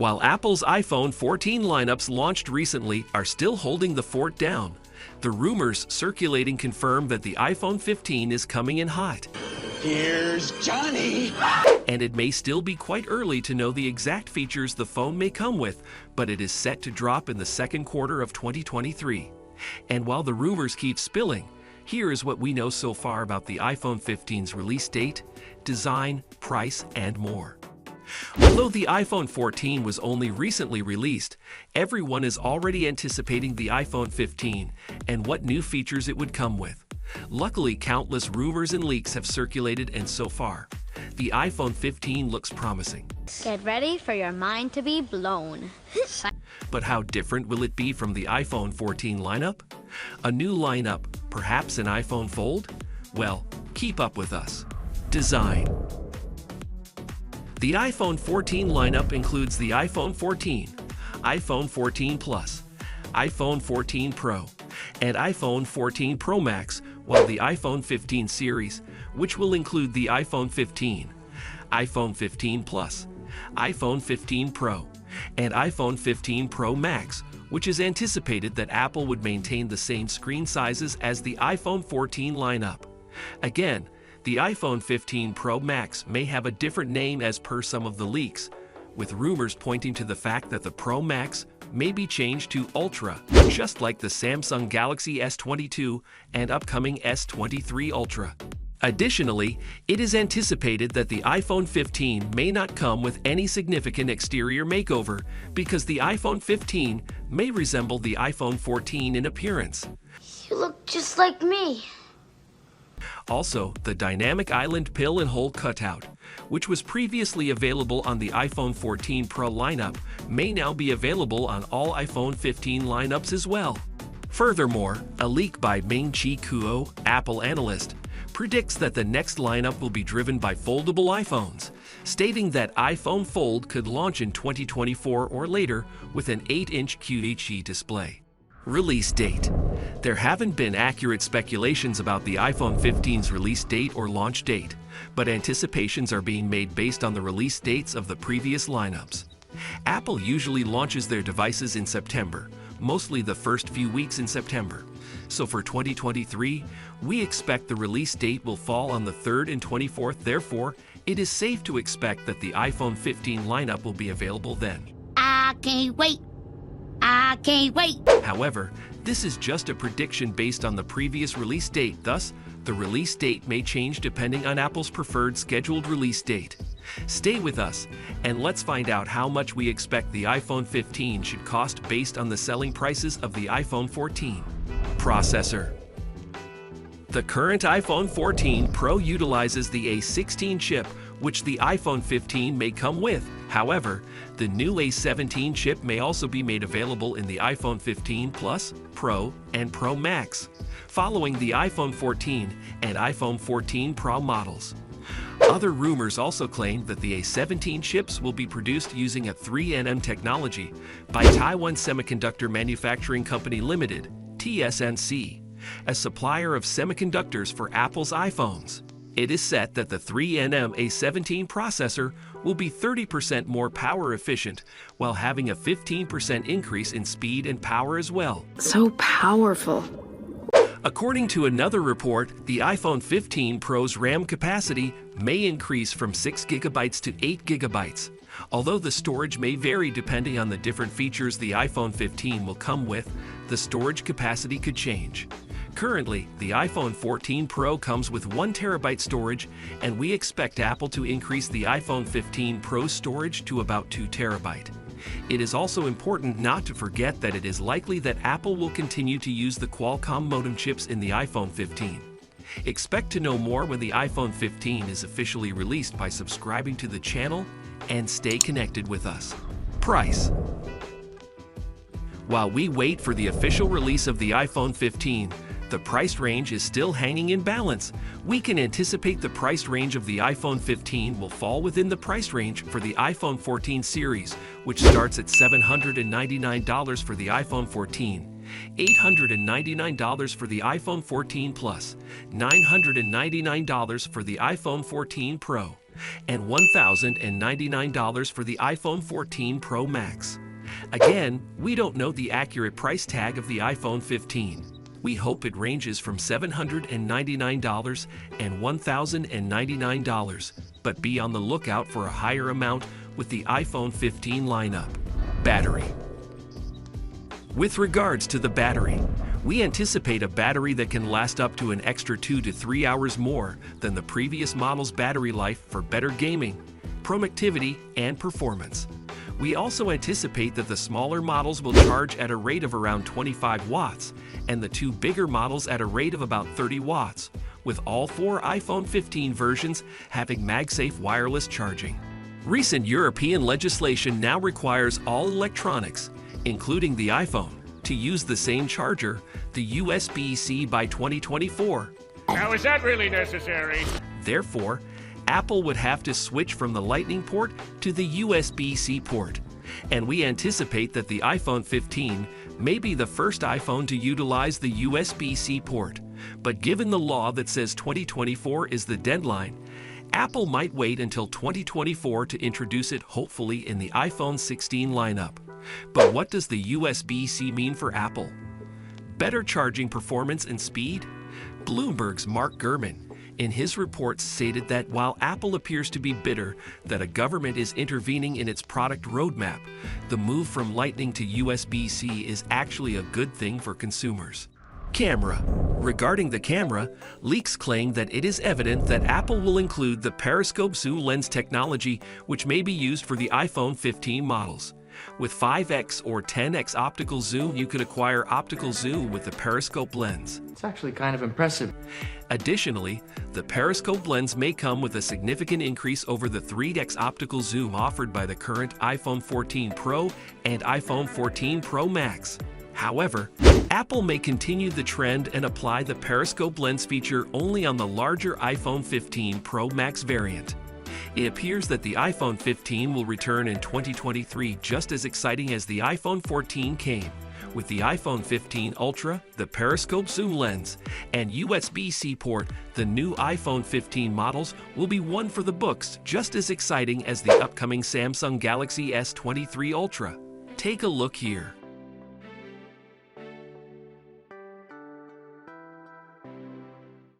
While Apple's iPhone 14 lineups launched recently are still holding the fort down, the rumors circulating confirm that the iPhone 15 is coming in hot. Here's Johnny! And it may still be quite early to know the exact features the phone may come with, but it is set to drop in the second quarter of 2023. And while the rumors keep spilling, here is what we know so far about the iPhone 15's release date, design, price, and more. Although the iPhone 14 was only recently released, everyone is already anticipating the iPhone 15 and what new features it would come with. Luckily, countless rumors and leaks have circulated, and so far, the iPhone 15 looks promising. Get ready for your mind to be blown. But how different will it be from the iPhone 14 lineup? A new lineup, perhaps an iPhone Fold? Well, keep up with us. Design. The iPhone 14 lineup includes the iPhone 14, iPhone 14 Plus, iPhone 14 Pro, and iPhone 14 Pro Max, while the iPhone 15 series, which will include the iPhone 15, iPhone 15 Plus, iPhone 15 Pro, and iPhone 15 Pro Max, which is anticipated that Apple would maintain the same screen sizes as the iPhone 14 lineup. Again, the iPhone 15 Pro Max may have a different name as per some of the leaks, with rumors pointing to the fact that the Pro Max may be changed to Ultra, just like the Samsung Galaxy S22 and upcoming S23 Ultra. Additionally, it is anticipated that the iPhone 15 may not come with any significant exterior makeover because the iPhone 15 may resemble the iPhone 14 in appearance. You look just like me. Also, the dynamic island pill and hole cutout, which was previously available on the iPhone 14 Pro lineup, may now be available on all iPhone 15 lineups as well. Furthermore, a leak by Ming-Chi Kuo, Apple analyst, predicts that the next lineup will be driven by foldable iPhones, stating that iPhone Fold could launch in 2024 or later with an 8-inch QHD display. Release date. There haven't been accurate speculations about the iPhone 15's release date or launch date, but anticipations are being made based on the release dates of the previous lineups. Apple usually launches their devices in September, mostly the first few weeks in September. So for 2023, we expect the release date will fall on the 3rd and 24th. Therefore, it is safe to expect that the iPhone 15 lineup will be available then. I can't wait. I can't wait. However, this is just a prediction based on the previous release date. Thus, the release date may change depending on Apple's preferred scheduled release date. Stay with us, and let's find out how much we expect the iPhone 15 should cost based on the selling prices of the iPhone 14. Processor. The current iPhone 14 Pro utilizes the A16 chip, which the iPhone 15 may come with. However, the new A17 chip may also be made available in the iPhone 15 Plus, Pro, and Pro Max, following the iPhone 14 and iPhone 14 Pro models. Other rumors also claim that the A17 chips will be produced using a 3nm technology by Taiwan Semiconductor Manufacturing Company Limited, TSMC, a supplier of semiconductors for Apple's iPhones. It is set that the 3nm A17 processor will be 30% more power efficient while having a 15% increase in speed and power as well. So powerful. According to another report, the iPhone 15 Pro's RAM capacity may increase from 6 GB to 8 GB. Although the storage may vary depending on the different features the iPhone 15 will come with, the storage capacity could change. Currently, the iPhone 14 Pro comes with 1 TB storage, and we expect Apple to increase the iPhone 15 Pro storage to about 2 TB. It is also important not to forget that it is likely that Apple will continue to use the Qualcomm modem chips in the iPhone 15. Expect to know more when the iPhone 15 is officially released by subscribing to the channel and stay connected with us. Price. While we wait for the official release of the iPhone 15, the price range is still hanging in balance. We can anticipate the price range of the iPhone 15 will fall within the price range for the iPhone 14 series, which starts at $799 for the iPhone 14, $899 for the iPhone 14 Plus, $999 for the iPhone 14 Pro, and $1,099 for the iPhone 14 Pro Max. Again, we don't know the accurate price tag of the iPhone 15. We hope it ranges from $799 and $1,099, but be on the lookout for a higher amount with the iPhone 15 lineup. Battery. With regards to the battery, we anticipate a battery that can last up to an extra 2 to 3 hours more than the previous model's battery life for better gaming, productivity, and performance. We also anticipate that the smaller models will charge at a rate of around 25 watts and the two bigger models at a rate of about 30 watts, with all 4 iPhone 15 versions having MagSafe wireless charging. Recent European legislation now requires all electronics, including the iPhone, to use the same charger, the USB-C, by 2024. Now, is that really necessary? Therefore, Apple would have to switch from the Lightning port to the USB-C port, and we anticipate that the iPhone 15 may be the first iPhone to utilize the USB-C port. But given the law that says 2024 is the deadline, Apple might wait until 2024 to introduce it, hopefully in the iPhone 16 lineup. But what does the USB-C mean for Apple? Better charging performance and speed? Bloomberg's Mark Gurman, in his report, stated that while Apple appears to be bitter that a government is intervening in its product roadmap, the move from Lightning to USB-C is actually a good thing for consumers. Camera. Regarding the camera, leaks claim that it is evident that Apple will include the periscope zoom lens technology, which may be used for the iPhone 15 models. With 5x or 10x optical zoom, you could acquire optical zoom with the periscope lens. It's actually kind of impressive. Additionally, the periscope lens may come with a significant increase over the 3x optical zoom offered by the current iPhone 14 Pro and iPhone 14 Pro Max. However, Apple may continue the trend and apply the periscope lens feature only on the larger iPhone 15 Pro Max variant. It appears that the iPhone 15 will return in 2023 just as exciting as the iPhone 14 came. With the iPhone 15 Ultra, the periscope zoom lens, and USB-C port, the new iPhone 15 models will be one for the books, just as exciting as the upcoming Samsung Galaxy S23 Ultra. Take a look here.